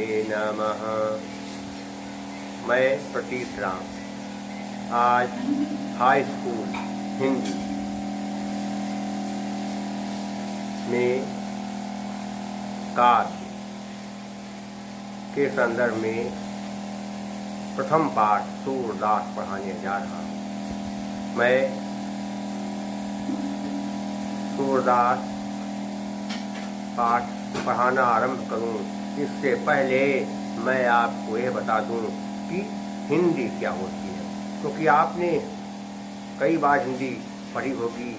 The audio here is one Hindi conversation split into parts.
नमः। मैं प्रतीत राम आज हाई स्कूल हिंदी में काव्य के संदर्भ में प्रथम पाठ सूरदास पढ़ाने जा रहा हूँ। मैं सूरदास पाठ पढ़ाना आरंभ करूं इससे पहले मैं आपको यह बता दूं कि हिंदी क्या होती है, क्योंकि आपने कई बार हिंदी पढ़ी होगी,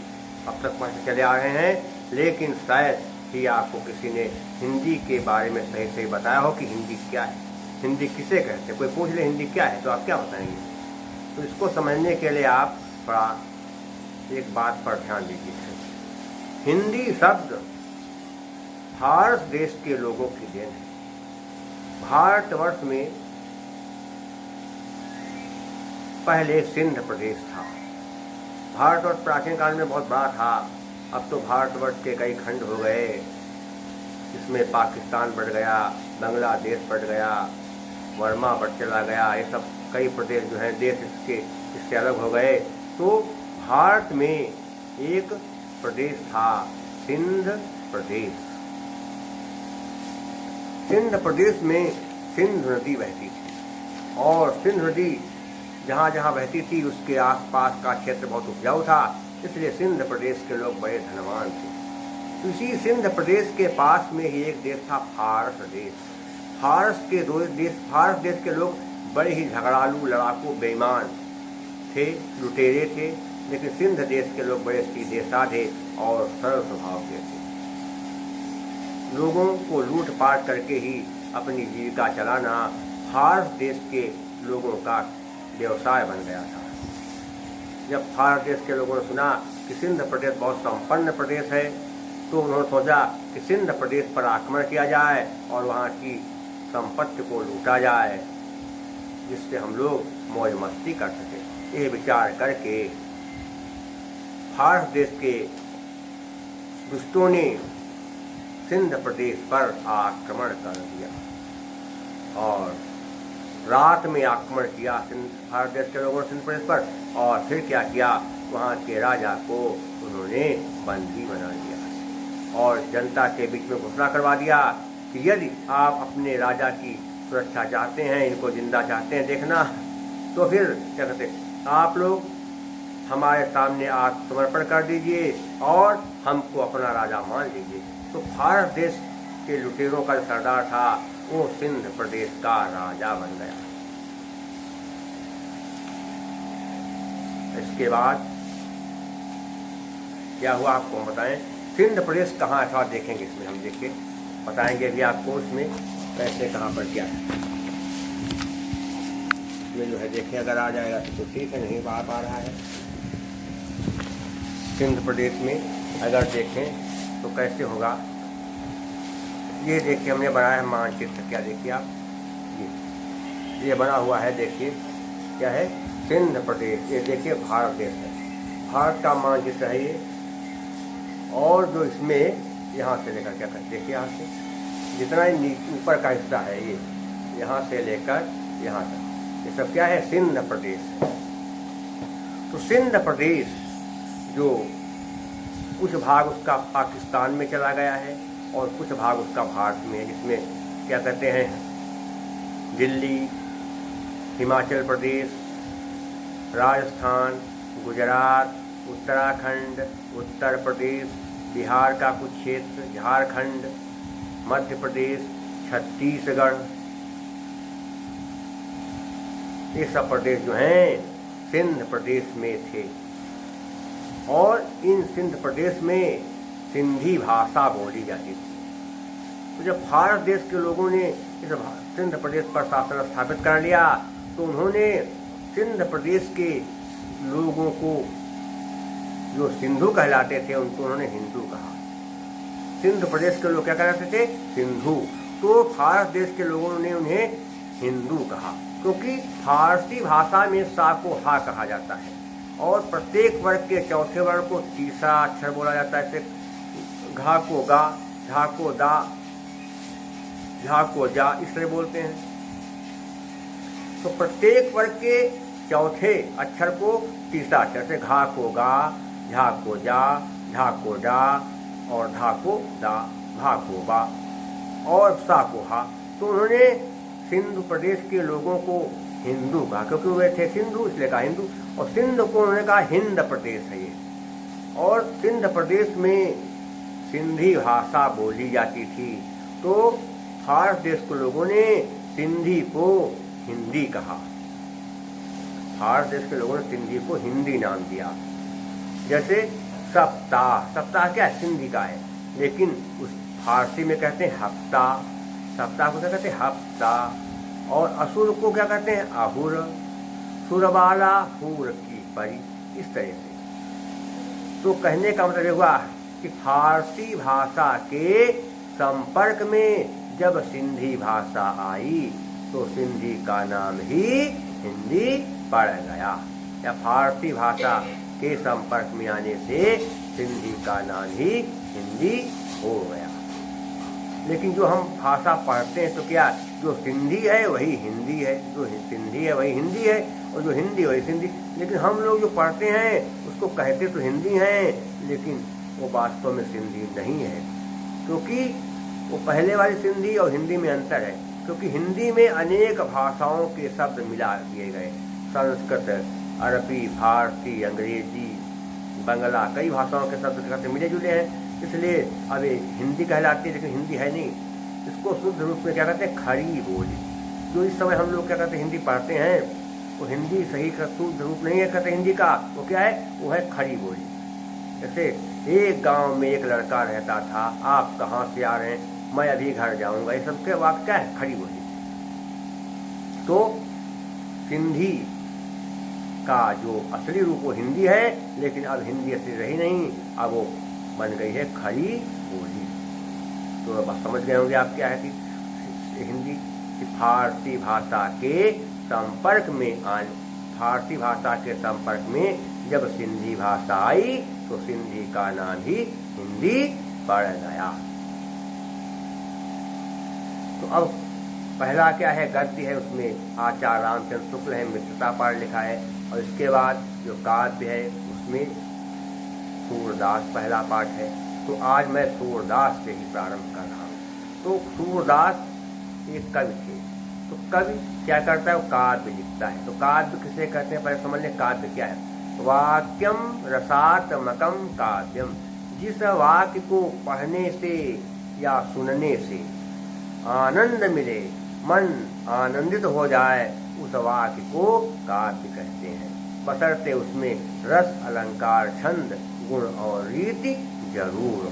अब तक पढ़ते चले आ रहे हैं, लेकिन शायद ही आपको किसी ने हिंदी के बारे में सही सही बताया हो कि हिंदी क्या है, हिंदी किसे कहते हैं। कोई पूछ ले हिंदी क्या है तो आप क्या बताएंगे। तो इसको समझने के लिए आप थोड़ा एक बात पर ध्यान दीजिए। हिंदी शब्द भारत देश के लोगों की देन है। भारतवर्ष में पहले सिंध प्रदेश था। भारतवर्ष प्राचीन काल में बहुत बड़ा था, अब तो भारतवर्ष के कई खंड हो गए। इसमें पाकिस्तान बढ़ गया, बांग्लादेश बढ़ गया, वर्मा बढ़ चला गया, ये सब कई प्रदेश जो हैं देश इससे अलग हो गए। तो भारत में एक प्रदेश था सिंध प्रदेश। सिंध प्रदेश में सिंध नदी बहती थी और सिंध नदी जहाँ जहाँ बहती थी उसके आसपास का क्षेत्र बहुत उपजाऊ था, इसलिए सिंध प्रदेश के लोग बड़े धनवान थे। इसी सिंध प्रदेश के पास में ही एक देश था फारस देश। फारस देश के लोग बड़े ही झगड़ालू, लड़ाकू, बेईमान थे, लुटेरे थे, लेकिन सिंध देश के लोग बड़े सीधे साधे और सरल स्वभाव के थे। लोगों को लूट पाट करके ही अपनी जीविका चलाना फारस देश के लोगों का व्यवसाय बन गया था। जब फारस देश के लोगों ने सुना कि सिंध प्रदेश बहुत संपन्न प्रदेश है, तो उन्होंने सोचा कि सिंध प्रदेश पर आक्रमण किया जाए और वहाँ की संपत्ति को लूटा जाए, जिससे हम लोग मौज मस्ती कर सकें। ये विचार करके फारस देश के दुष्टों ने सिंध प्रदेश पर आक्रमण कर दिया और रात में आक्रमण किया फारस देश के लोगों ने सिंध प्रदेश पर। और फिर क्या किया, वहाँ के राजा को उन्होंने बंदी बना लिया और जनता के बीच में घोषणा करवा दिया कि यदि आप अपने राजा की सुरक्षा चाहते हैं, इनको जिंदा चाहते हैं देखना, तो फिर क्या कहते आप लोग हमारे सामने आत्मसमर्पण कर दीजिए और हमको अपना राजा मान लीजिए। तो फारस देश के लुटेरों का सरदार था वो सिंध प्रदेश का राजा बन गया। इसके बाद क्या हुआ आपको बताएं। सिंध प्रदेश कहाँ था देखेंगे, इसमें हम देख के बताएंगे भी आपको इसमें कैसे कहाँ पर क्या है। इसमें जो है देखें अगर आ जाएगा तो ठीक है, नहीं आ पा रहा है। सिंध प्रदेश में अगर देखें तो कैसे होगा, ये देखिए हमने बनाया है मानचित्र। क्या देखिए आप, ये बना हुआ है, देखिए क्या है, सिंध प्रदेश। ये देखिए भारत देश है, भारत का मानचित्र है ये। और जो इसमें यहाँ से लेकर क्या करते देखिए, यहाँ से जितना ऊपर का हिस्सा है ये, यहाँ से लेकर यहाँ तक, ये सब क्या है, सिंध प्रदेश। तो सिंध प्रदेश जो कुछ भाग उसका पाकिस्तान में चला गया है और कुछ भाग उसका भारत में है, जिसमें क्या कहते हैं दिल्ली, हिमाचल प्रदेश, राजस्थान, गुजरात, उत्तराखंड, उत्तर प्रदेश, बिहार का कुछ क्षेत्र, झारखंड, मध्य प्रदेश, छत्तीसगढ़, ये सब प्रदेश जो हैं सिंध प्रदेश में थे। और इन सिंध प्रदेश में सिंधी भाषा बोली जाती थी। तो जब फारस देश के लोगों ने इस सिंध प्रदेश पर शासन स्थापित कर लिया, तो उन्होंने सिंध प्रदेश के लोगों को जो सिंधु कहलाते थे उनको उन्होंने हिंदू कहा। सिंध प्रदेश के लोग क्या कहलाते थे, सिंधु। तो फारस देश के लोगों ने उन्हें हिंदू कहा, क्योंकि फारसी भाषा में सा को हा कहा जाता है और प्रत्येक वर्ग के चौथे वर्ग को तीसरा अक्षर बोला जाता है। घा को गा, झा को दा, झा को जा इस तरह बोलते हैं। तो प्रत्येक वर्ग के चौथे अक्षर को तीसरा अक्षर से घा को गा, झा को जा, झा को डा और धा को दा, भा को बा और सा को हा। तो उन्होंने सिंधु प्रदेश के लोगों को हिंदू कहा, क्योंकि वे थे सिंधु इसलिए कहा हिंदू, और सिंध को उन्होंने कहा हिंद प्रदेश है ये। और सिंध प्रदेश में सिंधी भाषा बोली जाती थी, तो फारस देश के लोगों ने सिंधी को हिंदी कहा। फारस देश के लोगों ने सिंधी को हिंदी नाम दिया। जैसे सप्ताह, सप्ताह क्या है? सिंधी का है, लेकिन उस फारसी में कहते हैं हफ्ता। सप्ताह को क्या कहते हैं? हफ्ता। और असुर को क्या कहते हैं? आहुर। सुरबाला हूर की परी, इस तरह से। तो कहने का मतलब हुआ कि फारसी भाषा के संपर्क में जब सिंधी भाषा आई तो सिंधी का नाम ही हिंदी पड़ गया, या फारसी भाषा के संपर्क में आने से सिंधी का नाम ही हिंदी हो गया। लेकिन जो हम भाषा पढ़ते हैं तो क्या जो सिंधी है वही हिंदी है, जो सिंधी है वही हिंदी है, और जो हिंदी वही सिंधी। लेकिन हम लोग जो पढ़ते हैं उसको कहते तो हिंदी हैं, लेकिन वो वास्तव में सिंधी नहीं है, क्योंकि वो पहले वाली सिंधी और हिंदी में अंतर है। क्योंकि हिंदी में अनेक भाषाओं के शब्द मिला दिए गए, संस्कृत, अरबी, फारसी, अंग्रेजी, बंगला, कई भाषाओं के शब्द मिले जुले हैं, इसलिए अब ये हिंदी कहलाती है, लेकिन हिंदी है नहीं। इसको शुद्ध रूप में क्या कहते हैं? खड़ी बोली। जो इस समय हम लोग क्या कहते हैं हिंदी पढ़ते हैं, वो हिंदी सही का शुद्ध रूप नहीं है कहते हिंदी का, वो क्या है? वो है खड़ी बोली। जैसे एक गांव में एक लड़का रहता था, आप कहाँ से आ रहे हैं? मैं अभी घर जाऊंगा, ये सब के वाक्य क्या है? खड़ी बोली। तो सिंधी का जो असली रूप वो हिंदी है, लेकिन अब हिंदी असली रही नहीं, अब वो बन गई है खड़ी बोली। तो अब समझ गए होंगे आप क्या है कि हिंदी फारसी भाषा के संपर्क में फारसी भाषा के संपर्क में जब सिंधी भाषा आई तो सिंधी का नाम ही हिंदी पड़ गया। तो अब पहला क्या है? गद्य है, उसमें आचार्य रामचंद्र शुक्ल है, मित्रता पाठ लिखा है। और इसके बाद जो काव्य है उसमें सूरदास पहला पाठ है। तो आज मैं सूरदास से ही प्रारंभ कर रहा हूँ। तो सूरदास एक कवि थे। तो कवि क्या करता है? वो काव्य लिखता है। तो काव्य किसे कहते हैं पहले समझ लें। काव्य क्या है? वाक्यम रसात्मकम काव्यम, जिस वाक्य को पढ़ने से या सुनने से आनंद मिले, मन आनंदित हो जाए, उस वाक्य को काव्य कहते हैं, बशर्ते उसमें रस, अलंकार, छंद, गुण और रीति जरूर हो।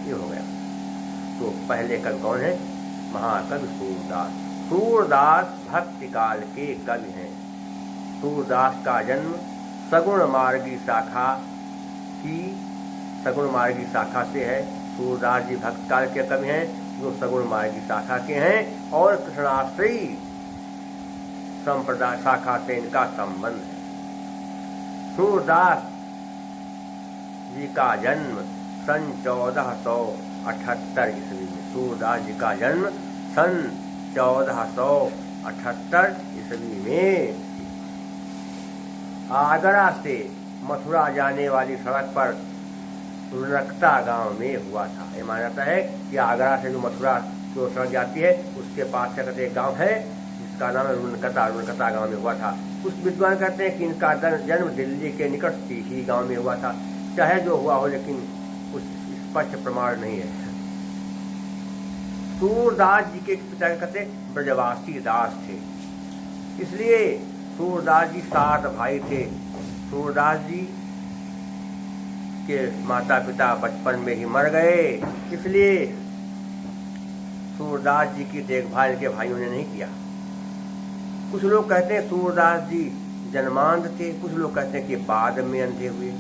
ये हो गया। तो पहले कवि कौन है? महाकवि सूरदास। सूरदास भक्ति काल के कवि हैं। सूरदास का जन्म सगुण मार्गी शाखा से है। सूरदास जी भक्ति काल के कवि हैं जो सगुण मार्गी शाखा के हैं, और कृष्णाश्रयी संप्रदाय शाखा से इनका संबंध है। सूरदास जी का जन्म सन 1478 ईस्वी में। सूरदास जी का जन्म सन 1478 ईस्वी में आगरा से मथुरा जाने वाली सड़क पर रुनकता गांव में हुआ था। ये माना जाता है कि आगरा से जो मथुरा जो सड़क जाती है उसके पास से एक गांव है जिसका नाम है रुनकता। रुनकता गांव में हुआ था। कुछ विद्वान कहते हैं कि इनका जन्म दिल्ली के निकट ही गांव में हुआ था। चाहे जो हुआ हो, लेकिन कुछ स्पष्ट प्रमाण नहीं है। सूरदास जी के पिता कहते ब्रजवासी दास थे, इसलिए सूरदास जी 7 भाई थे। सूरदास जी के माता पिता बचपन में ही मर गए, इसलिए सूरदास जी की देखभाल के भाइयों ने नहीं किया। कुछ लोग कहते हैं सूरदास जी जन्मांध थे, कुछ लोग कहते हैं कि बाद में अंधे हुए।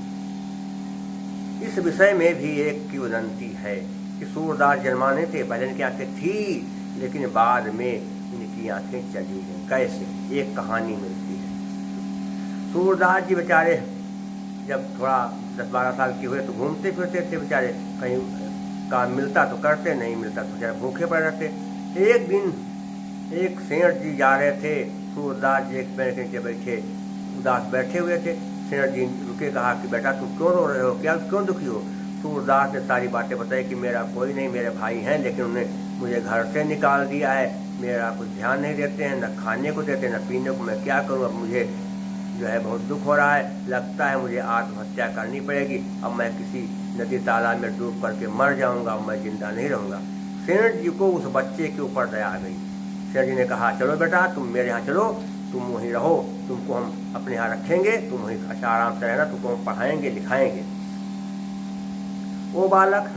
इस विषय में भी एक किंवदंती है कि सूरदास जन्माने थे, पहले इनकी आंखें थी, लेकिन बाद में इनकी आंखें चली गई। कैसे? एक कहानी मिलती है। सूरदास जी बेचारे जब थोड़ा 10-12 साल के हुए तो घूमते फिरते थे बेचारे, कहीं काम मिलता तो करते, नहीं मिलता तो बेचारे भूखे पड़े रहते। एक दिन एक सेठ जी जा रहे थे, सूरदास जी एक पेड़ के नीचे बैठे उदास बैठे हुए थे। सेठ जी रुके, कहा कि बेटा तुम क्यों रो रहे हो, क्या क्यों दुखी हो। सूरदास ने सारी बातें बताई कि मेरा कोई नहीं, मेरे भाई हैं लेकिन उन्हें मुझे घर से निकाल दिया है, मेरा कुछ ध्यान नहीं देते हैं, न खाने को देते न पीने को, मैं क्या करूँ। अब मुझे जो है बहुत दुख हो रहा है, लगता है मुझे आत्महत्या करनी पड़ेगी, अब मैं किसी नदी तालाब में डूब करके मर जाऊंगा, मैं जिंदा नहीं रहूंगा। सेठ जी को उस बच्चे के ऊपर दया आ गई। सेठ जी ने कहा चलो बेटा तुम मेरे यहाँ चलो, तुम वहीं रहो, तुमको हम अपने यहाँ रखेंगे, तुम वहीं अच्छा आराम से रहना, तुमको हम पढ़ाएंगे लिखाएंगे। वो बालक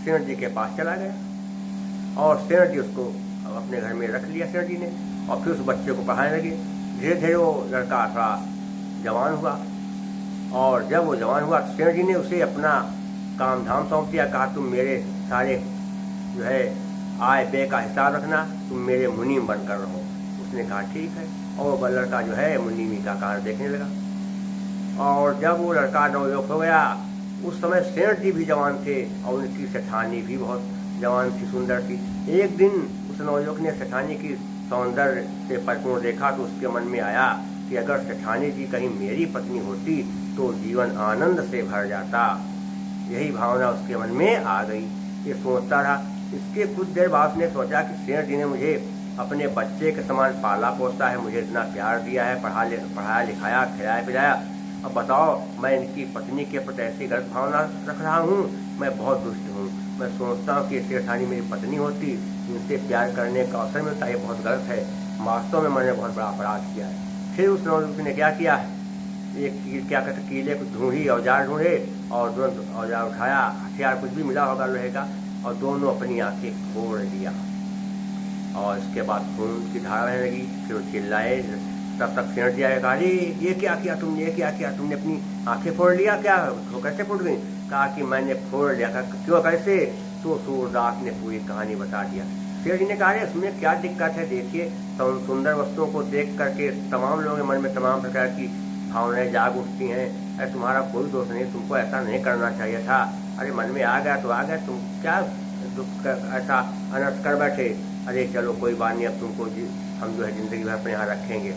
सेठ जी के पास चला गया और सेठ जी उसको अपने घर में रख लिया सेठ जी ने, और फिर उस बच्चे को पढ़ाने लगे। धीरे धीरे वो लड़का थोड़ा जवान हुआ, और जब वो जवान हुआ तो सेठ जी ने उसे अपना काम धाम सौंप दिया। कहा तुम मेरे सारे जो है आय व्यय का हिसाब रखना, तुम मेरे मुनीम बनकर रहो। उसने कहा ठीक है, और वो लड़का जो है मुनीमी का कार्य देखने लगा। और जब वो लड़का नवयुवक हो गया, उस समय सेठ जी भी जवान थे और उनकी सेठानी भी बहुत जवान थी, सुंदर थी। एक दिन उस नवयुवक ने सेठानी की सौंदर्य से परिपूर्ण देखा तो उसके मन में आया कि अगर सेठानी जी कहीं मेरी पत्नी होती तो जीवन आनंद से भर जाता। यही भावना उसके मन में आ गई। ये सोचता रहा। इसके कुछ देर बाद उसने सोचा कि सेठ जी ने मुझे अपने बच्चे के समान पाला पोसा है, मुझे इतना प्यार दिया है, पढ़ाया लिखाया, खिलाया पिलाया, अब बताओ मैं इनकी पत्नी के प्रति ऐसी गलत भावना रख रहा हूँ। मैं बहुत दुष्ट हूँ। मैं सोचता हूँ कि सेठानी मेरी पत्नी होती, इनसे प्यार करने का अवसर मिलता, ये बहुत गलत है। वास्तव में मैंने बहुत बड़ा अपराध किया है। फिर उस नौजुवक ने क्या किया, एक क्या कहते कीले को ढूंढी, औजार ढूंढे और तुरंत औजार उठाया, हथियार कुछ भी मिला होगा लोहे का, और दोनों अपनी आंखें फोड़ दिया। और इसके बाद खून की धारा बहने लगी। फिर वो चिल्लाए, तब तक सेठ जी आए, कहा ये क्या किया तुमने, ये क्या किया तुमने, अपनी आंखें फोड़ लिया क्या, वो कैसे फूट गई। कहा कि मैंने फोड़ लिया। क्यों कैसे। तो सूरदास ने पूरी कहानी बता दिया। सेठ जी ने कहा इसमें क्या दिक्कत है, देखिए सुंदर वस्तुओं को देख करके तमाम लोगों के मन में तमाम प्रकार की भावनाएं जाग उठती हैं। अरे तुम्हारा कोई दोष नहीं, तुमको ऐसा नहीं करना चाहिए था। अरे मन में आ गया तो आ गया, तुम क्या दुख ऐसा अनर्थ कर बैठे। अरे चलो कोई बात नहीं, अब तुमको हम जो है जिंदगी भर अपने यहाँ रखेंगे।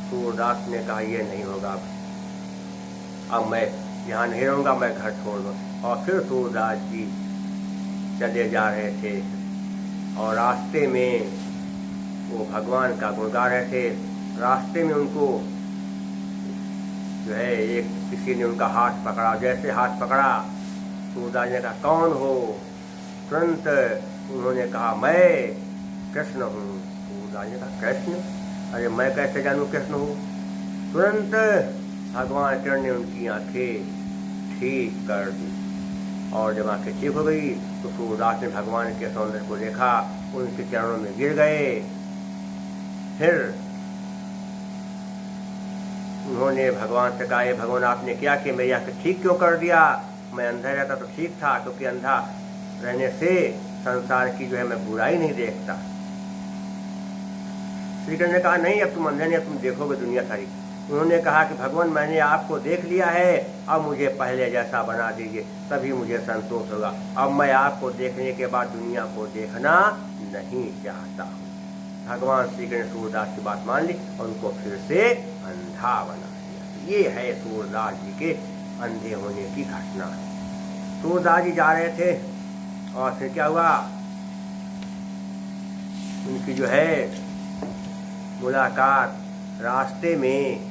सूरदास ने कहा ये नहीं होगा, अब मैं यहाँ नहीं रहूँगा, मैं घर छोड़ दूँ। और फिर सूरदास जी चले जा रहे थे और रास्ते में वो भगवान का गुण गा रहे थे। रास्ते में उनको जो है एक किसी ने उनका हाथ पकड़ा। जैसे हाथ पकड़ा, सूरदास ने कहा कौन हो। तुरंत उन्होंने कहा मैं कृष्ण हूँ। सूरदास ने कहा कृष्ण, अरे मैं कैसे जानूँ कृष्ण हूँ। तुरंत भगवान कृष्ण ने उनकी आंखें ठीक कर दी, और जब आंखें ठीक हो गई तो सूरदास ने भगवान के सौंदर्य को देखा, उनके चरणों में गिर गए। फिर उन्होंने भगवान से कहा भगवान आपने क्या किया, मेरी आंखें ठीक क्यों कर दिया। मैं अंधा रहता तो ठीक था, क्योंकि अंधा रहने से संसार की जो है मैं बुराई नहीं देखता। श्री कृष्ण ने कहा नहीं, अब तुम अंधे नहीं, अब तुम देखोगे दुनिया सारी। उन्होंने कहा कि भगवान मैंने आपको देख लिया है, अब मुझे पहले जैसा बना दीजिए, तभी मुझे संतोष होगा। अब मैं आपको देखने के बाद दुनिया को देखना नहीं चाहता हूँ। भगवान श्री कृष्ण सूरदास की बात मान ली और उनको फिर से अंधा बना दिया। ये है सूरदास जी के अंधे होने की घटना। सूरदास जी जा रहे थे और फिर क्या हुआ, उनकी जो है मुलाकात रास्ते में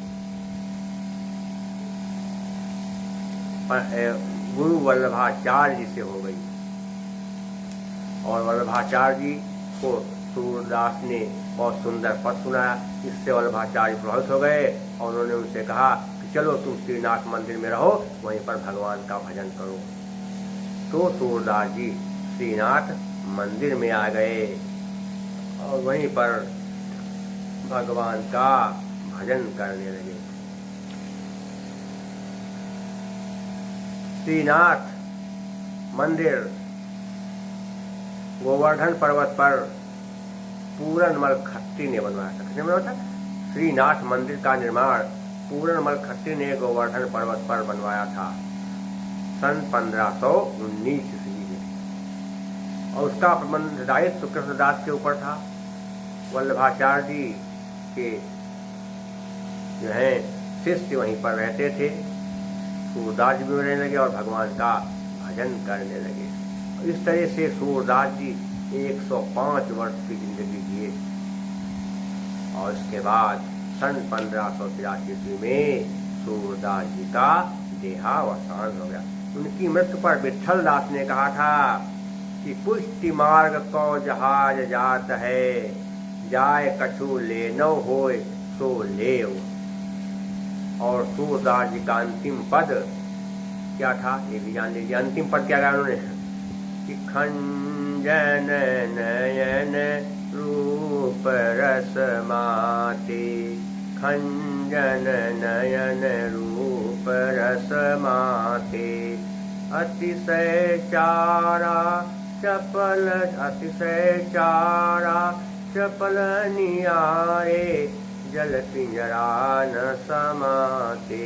गुरु वल्लभाचार्य जी से हो गई। और वल्लभाचार्य जी को सूरदास ने बहुत सुंदर पद सुनाया, इससे वल्लभाचार्य प्रभावित हो गए और उन्होंने उनसे कहा कि चलो तुम श्रीनाथ मंदिर में रहो, वहीं पर भगवान का भजन करो। तो सूरदास जी श्रीनाथ मंदिर में आ गए और वहीं पर भगवान का भजन करने लगे। श्रीनाथ मंदिर गोवर्धन पर्वत पर पूरनमल खत्री ने बनवाया था। किसने बनवाया था? श्रीनाथ मंदिर का निर्माण पूरनमल खत्री ने गोवर्धन पर्वत पर बनवाया था सन 1519 ईस्वी में। और उसका प्रबंध दायित्व कृष्णदास के ऊपर था। वल्लभाचार्य जी के जो है शिष्य वहीं पर रहते थे। सूरदास जी भी रहने लगे और भगवान का भजन करने लगे। इस तरह से सूरदास जी 105 वर्ष की जिंदगी जिए और इसके बाद सन 1583 ईस्वी में सूरदास जी का देहावसान हो गया। उनकी मृत्यु पर विट्ठल दास ने कहा था कि पुष्टि मार्ग को जहाज जात है, जाए कछु ले न होए सो ले। और सूरदास जी का अंतिम पद क्या था ये भी जान लीजिए। अंतिम पद क्या गाया उन्होंने कि खंजन नयन रूप रस माते, खंजन नयन रूप रस माते, अतिशय चारा चपल, अतिशय चारा चपल नियारे, जल पिंजरा न समाते,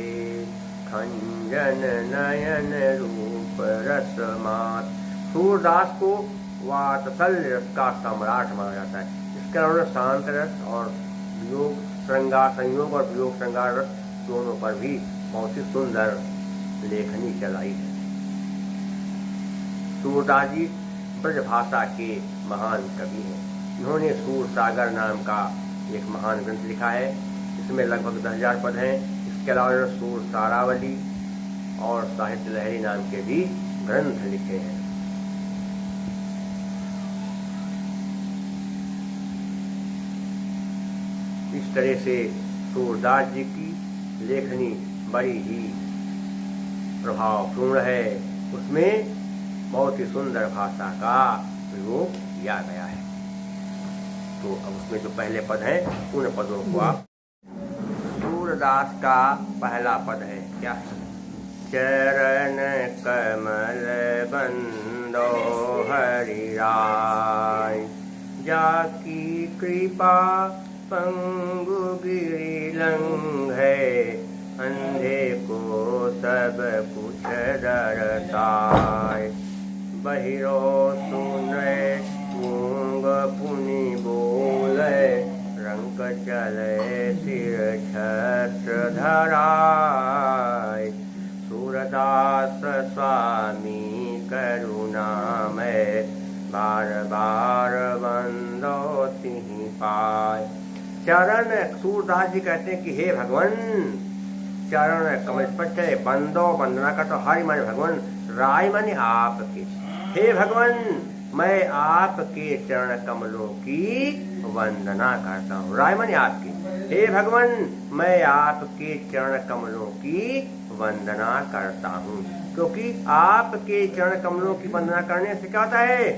खंजन नयन रूप रस मात। सूरदास को वात्सल्य रस का सम्राट माना जाता है। इसके अलावा शांत रस और वियोग श्रृंगार, संयोग और वियोग श्रृंगार रस दोनों पर भी बहुत ही सुंदर लेखनी चलाई है। सूरदास जी ब्रजभाषा के महान कवि हैं। इन्होंने सूर सागर नाम का एक महान ग्रंथ लिखा है। इसमें लगभग 10,000 पद हैं। इसके अलावा सूर सारावली और साहित्य लहरी नाम के भी ग्रंथ लिखे हैं। इस तरह से सूरदास जी की लेखनी बड़ी ही प्रभावपूर्ण है। उसमें बहुत ही सुंदर भाषा का प्रयोग किया गया है। तो अब उसमें जो पहले पद हैं उन पदों को आप, सूरदास का पहला पद है क्या? चरण कमल बंदो हरि राय, जाकी कृपा पंगु गिरि लंघे, अंधे को सब कुछ दरसाय, बहिरो सुने गूंग पुनि बोले, रंक चले सिर छत्र धराय, सूरदास स्वामी करुणामय, बार बार बंदो तिहि पाय। चरण, सूरदास जी कहते हैं कि हे भगवान, चरण कमल स्पष्ट है, बंदो वंदना का तो हरि माने भगवान, राय माने आपके। हे भगवान, मैं आपके चरण कमलों की वंदना करता हूँ। राय माने आपके। हे भगवान, मैं आपके चरण कमलों की वंदना करता हूँ, क्योंकि आपके चरण कमलों की वंदना करने से क्या होता है?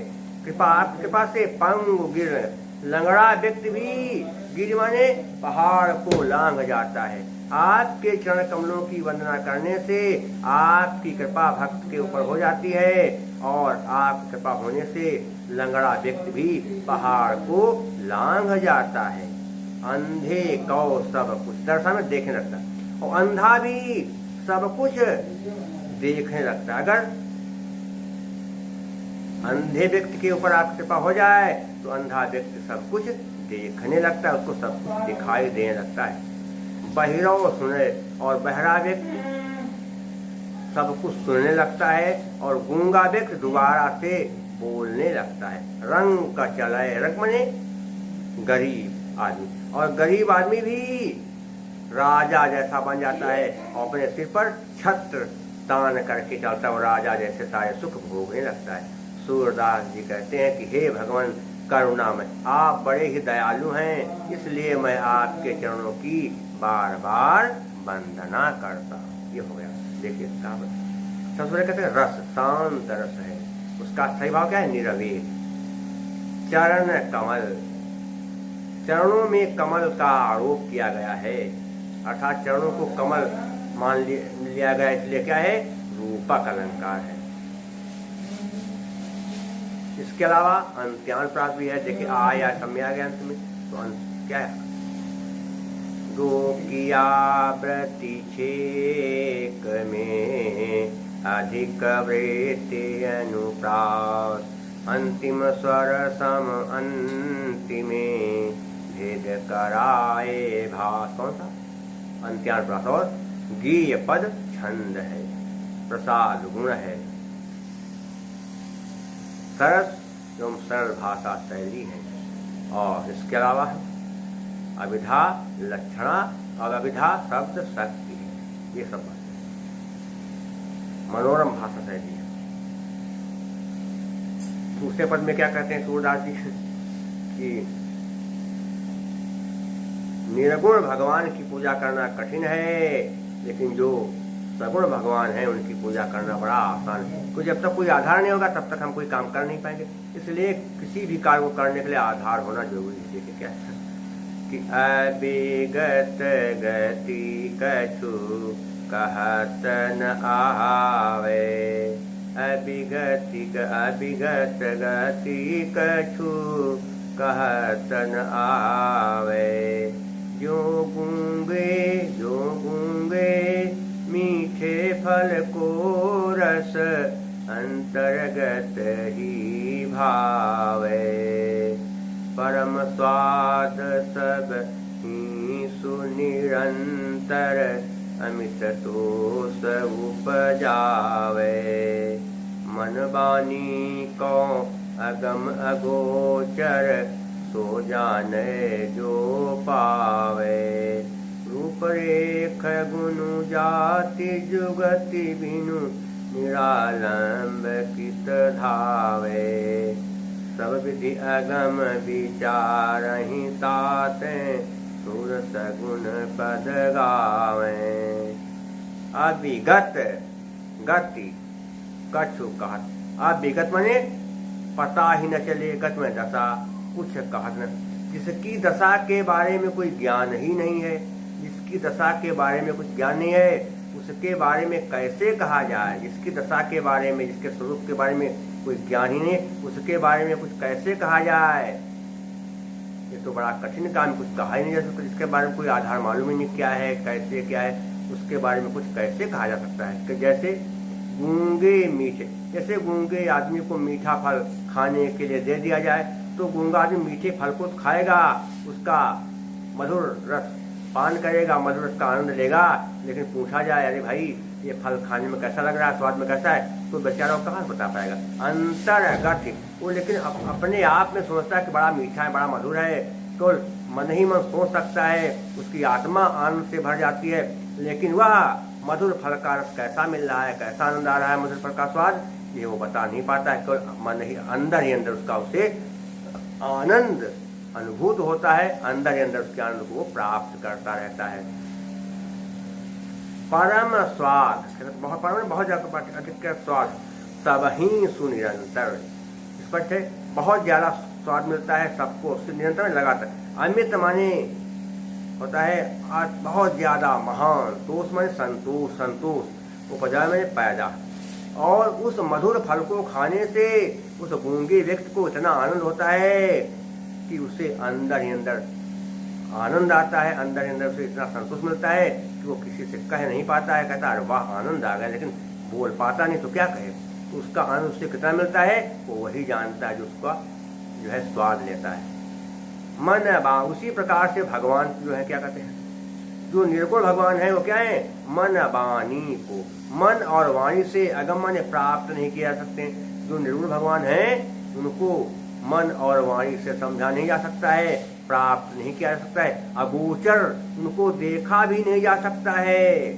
कृपा, आपकी कृपा से पंगु गिर, लंगड़ा व्यक्ति भी, गिर माने पहाड़ को लांघ जाता है। आपके चरण कमलों की वंदना करने से आपकी कृपा भक्त के ऊपर हो जाती है और आपकी कृपा होने से लंगड़ा व्यक्ति भी पहाड़ को लांघ जाता है। अंधे को सब कुछ, दर्शन में देखने लगता है, और अंधा भी सब कुछ देखने लगता है। अगर अंधे व्यक्ति के ऊपर आपकी कृपा हो जाए तो अंधा व्यक्ति सब कुछ देखने लगता है, उसको सब कुछ दिखाई देने लगता है। बहिरो सुने, और बहरा व्यक्ति सब कुछ सुनने लगता है, और गूंगा व्यक्ति दोबारा से बोलने लगता है। रंग का चला है, रंग माने गरीब आदमी, और गरीब आदमी भी राजा जैसा बन जाता है और अपने सिर पर छत्र तान करके चलता है और राजा जैसे सारे सुख भोगने लगता है। सूरदास जी कहते हैं कि हे भगवान करुणा में, आप बड़े ही दयालु हैं, इसलिए मैं आपके चरणों की बार बार वंदना करता हूँ। ये हो गया। देखिए इसका सबसे कहते हैं रस, शांत रस है। उसका सही भाव क्या है? निरवेद। चरण कमल, चरणों में कमल का आरोप किया गया है, अर्थात चरणों को कमल मान लिया गया, इसलिए क्या है? रूपक अलंकार है। इसके अलावा अंत्यान प्राप्त भी है। देखिए आ या समय आ गया अंत में, तो क्या है? गोकिया प्रतिषेक में अधिक वृत्ति अनुप्राप्त, अंतिम स्वर सम अंतिमे भेद कराए भास। कौन सा? अंत्यान प्रास। और गीय पद छंद है, प्रसाद गुण है, सरस एवं सरल भाषा शैली है। और इसके अलावा अभिधा लक्षणा और अभिधा शब्द शक्ति है। ये सब बातें मनोरम भाषा शैली है। दूसरे पद में क्या कहते हैं सूरदास जी कि निर्गुण भगवान की पूजा करना कठिन है, लेकिन जो सगुण भगवान है उनकी पूजा करना बड़ा आसान है। तो जब तक कोई आधार नहीं होगा तब तक हम कोई काम कर नहीं पाएंगे। इसलिए किसी भी कार्य को करने के लिए आधार होना जरूरी है। कि क्या है कि अविगत गति कछु कहत न आवे, अविगत गति कछु कहत न आवे। जो गूंगे मीठे फल को रस अंतर्गत ही भावे। परम स्वाद सब ही सुनिरंतर अमित तोष उपजावे। मन बानी को अगम अगोचर सो जाने जो पावे। रूप रेख गुनु जाति जुगति बिनु निरालंब कित धावे। सब विधि अगम विचार ही ताते सुर सगुन पद गावे। अविगत गति कछु कहत। अविगत माने पता ही न चले, गत में दशा, कुछ कहत न, जिसकी दशा के बारे में कोई ज्ञान ही नहीं है, जिसकी दशा के बारे में कुछ ज्ञान नहीं है उसके बारे में कैसे कहा जाए। जिसकी दशा के बारे में, जिसके स्वरूप के बारे में कोई ज्ञान ही नहीं, उसके बारे में कुछ कैसे कहा जाए। ये तो बड़ा कठिन काम, कुछ कहा ही नहीं जा सकता। जिसके बारे में कोई आधार मालूम ही नहीं क्या है, कैसे क्या है, उसके बारे में कुछ कैसे कहा जा सकता है। कि जैसे गूंगे मीठे, जैसे गूंगे आदमी को मीठा फल खाने के लिए दे दिया जाए तो गूंगा आदमी मीठे फल को खाएगा, उसका मधुर रस पान करेगा, मधुर रस का आनंद लेगा। लेकिन पूछा जाए अरे भाई ये फल खाने में कैसा लग रहा है, स्वाद में कैसा है, तो बेचारा कहाँ बता पाएगा। अंतर्गत वो लेकिन अपने आप में सोचता है कि बड़ा मीठा है, बड़ा मधुर है, तो मन ही मन सोच सकता है, उसकी आत्मा आनंद से भर जाती है। लेकिन वह मधुर फल का रस कैसा मिल रहा है, कैसा आनंद आ रहा है, मधुर फल का स्वाद, ये वो बता नहीं पाता है। केवल मन ही अंदर उसका उसे आनंद अनुभूत होता है, अंदर ही अंदर उसके आनंद को प्राप्त करता रहता है। परम स्वाद, बहुत परम, बहुत ज्यादा अधिक स्वाद, सब ही सुनिरंतर, स्पष्ट है, बहुत ज्यादा स्वाद मिलता है सबको, उससे निरंतर लगातार। अमित माने होता है बहुत ज्यादा महान, तोष माने संतोष, संतोष उपजा में पैदा। और उस मधुर फल को खाने से उस गूंगे व्यक्ति को इतना आनंद होता है कि उसे अंदर ही अंदर आनंद आता है, अंदर ही अंदर उसे इतना संतोष मिलता है कि वो किसी से कह नहीं पाता है। कहता है वाह आनंद आ गया, लेकिन बोल पाता नहीं तो क्या कहे। तो उसका आनंद उससे कितना मिलता है वो वही जानता है जो उसका जो है स्वाद लेता है। मन बा, उसी प्रकार से भगवान जो है क्या कहते हैं, जो निर्गुण भगवान है वो क्या है, मन वाणी को, मन और वाणी से अगम माने प्राप्त नहीं किया जा सकते। जो निर्गुण भगवान है उनको मन और वाणी से समझा नहीं जा सकता है, प्राप्त नहीं किया जा सकता है। अगोचर, उनको देखा भी नहीं जा सकता है।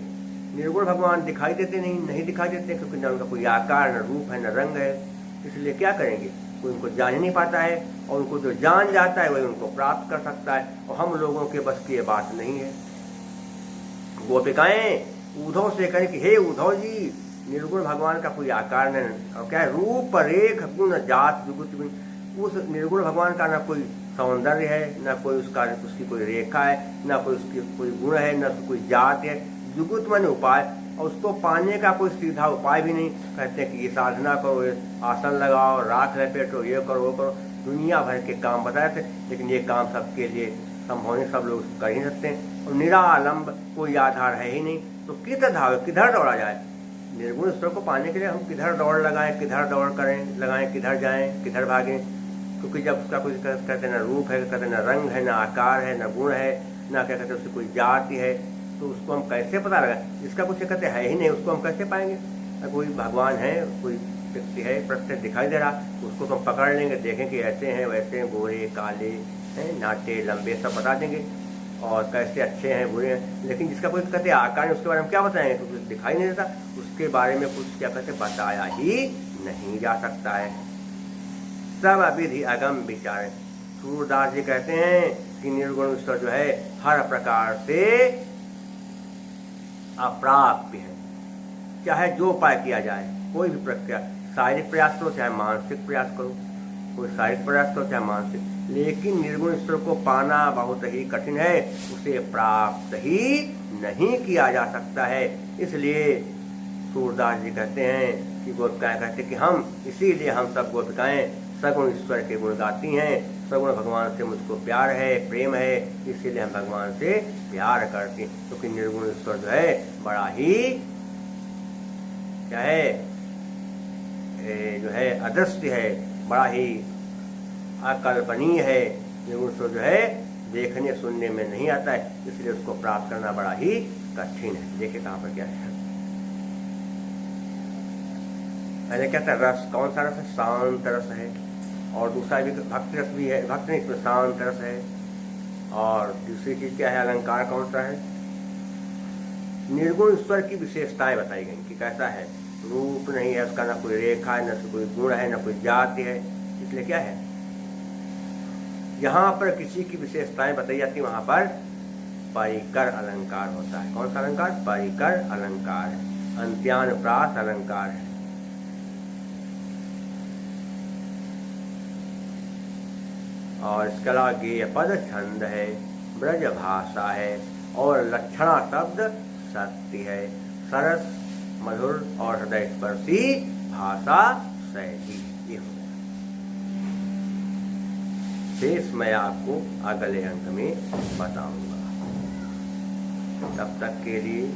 निर्गुण भगवान दिखाई देते नहीं दिखाई देते, क्योंकि न उनका कोई आकार, न रूप है, न रंग है। इसलिए क्या करेंगे, कोई उनको जान ही नहीं पाता है, और उनको जो जान जाता है वही उनको प्राप्त कर सकता है। और हम लोगों के बस की ये बात नहीं है। गोपिकाएं उद्धव से कहें कि हे उद्धव जी, निर्गुण भगवान का कोई आकार नहीं, और क्या है, रूप रेख गुण जात जुगुत। उस निर्गुण भगवान का ना कोई सौंदर्य है, ना कोई उसकी कोई रेखा है, ना कोई उसकी कोई गुण है, ना कोई जात है। जुगुत माने उपाय, और उसको पाने का कोई सीधा उपाय भी नहीं। कहते हैं कि ये साधना करो, ये आसन लगाओ, राख लपेटो, ये करो वो करो, दुनिया भर के काम बताए थे, लेकिन ये काम सबके लिए संभव नहीं, सब लोग कर ही सकते हैं। और निरालंब, कोई आधार है ही नहीं, तो किधर दौड़ा जाए। निर्गुण ईश्वर को पाने के लिए हम किधर दौड़ लगाएं, किधर दौड़ करें लगाएं, किधर जाएं, किधर भागें, क्योंकि जब उसका कोई कहते न रूप है, कहते न रंग है, न आकार है, न गुण है, ना क्या कहते उसकी कोई जाति है, तो उसको हम कैसे पता लगाएं? जिसका कुछ कहते है ही नहीं, उसको हम कैसे पाएंगे? कोई भगवान है, कोई व्यक्ति है, प्रत्यक्ष दिखाई दे रहा, उसको तो हम पकड़ लेंगे, देखें कि ऐसे हैं, वैसे हैं, गोरे काले हैं, नाटे लंबे, सब बता देंगे, और कैसे अच्छे हैं, बुरे हैं। लेकिन जिसका कोई कहते आकार है, उसके बारे में क्या बताएंगे? तो कुछ दिखाई नहीं देता, उसके बारे में कुछ क्या कहते बताया ही नहीं जा सकता है। सब अविधि अगम विचार। सूरदास जी कहते हैं कि निर्गुण ईश्वर जो है हर प्रकार से अप्राप्य है, चाहे जो उपाय किया जाए, कोई भी प्रक्रिया, शारीरिक प्रयास करो चाहे मानसिक प्रयास करो, कोई शारीरिक प्रयास करो चाहे मानसिक, लेकिन निर्गुण ईश्वर को पाना बहुत ही कठिन है, उसे प्राप्त ही नहीं किया जा सकता है। इसलिए सूरदास जी कहते हैं कि गोपिकाएं कहते कि हम इसीलिए हम सब गोपिकाएं सगुण ईश्वर के गुण गाती हैं, सगुण भगवान से मुझको प्यार है, प्रेम है, इसीलिए हम भगवान से प्यार करते हैं, क्योंकि निर्गुण ईश्वर जो है बड़ा ही क्या है, जो है अदृश्य है, बड़ा ही अकल्पनीय है। निर्गुण ईश्वर जो है देखने सुनने में नहीं आता है, इसलिए उसको प्राप्त करना बड़ा ही कठिन है। देखिए कहाँ पर क्या है, पहले क्या था, रस, कौन सा रस है? शांत रस है, और दूसरा भी भक्ति रस भी है, भक्ति नहीं, इसमें शांत रस है। और दूसरी चीज क्या है, अलंकार कौन सा है? निर्गुण ईश्वर की विशेषताएं बताई गई कि कैसा है, रूप नहीं है उसका, ना कोई रेखा है, न कोई गुण है, न कोई जाति है, इसलिए क्या है, यहाँ पर किसी की विशेषताएं बताई जाती, वहां पर परिकर अलंकार होता है। कौन सा अलंकार? परिकर अलंकार है, अंत्यानुप्रास अलंकार है। और इसके अलावा गेय पद छंद है, ब्रज भाषा है, और लक्षणा शब्द शक्ति है, सरस मधुर और हृदय स्पर्शी भाषा शैली। ये हो गया। शेष मैं आपको अगले अंक में बताऊंगा। तब तक के लिए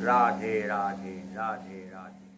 राधे राधे राधे राधे।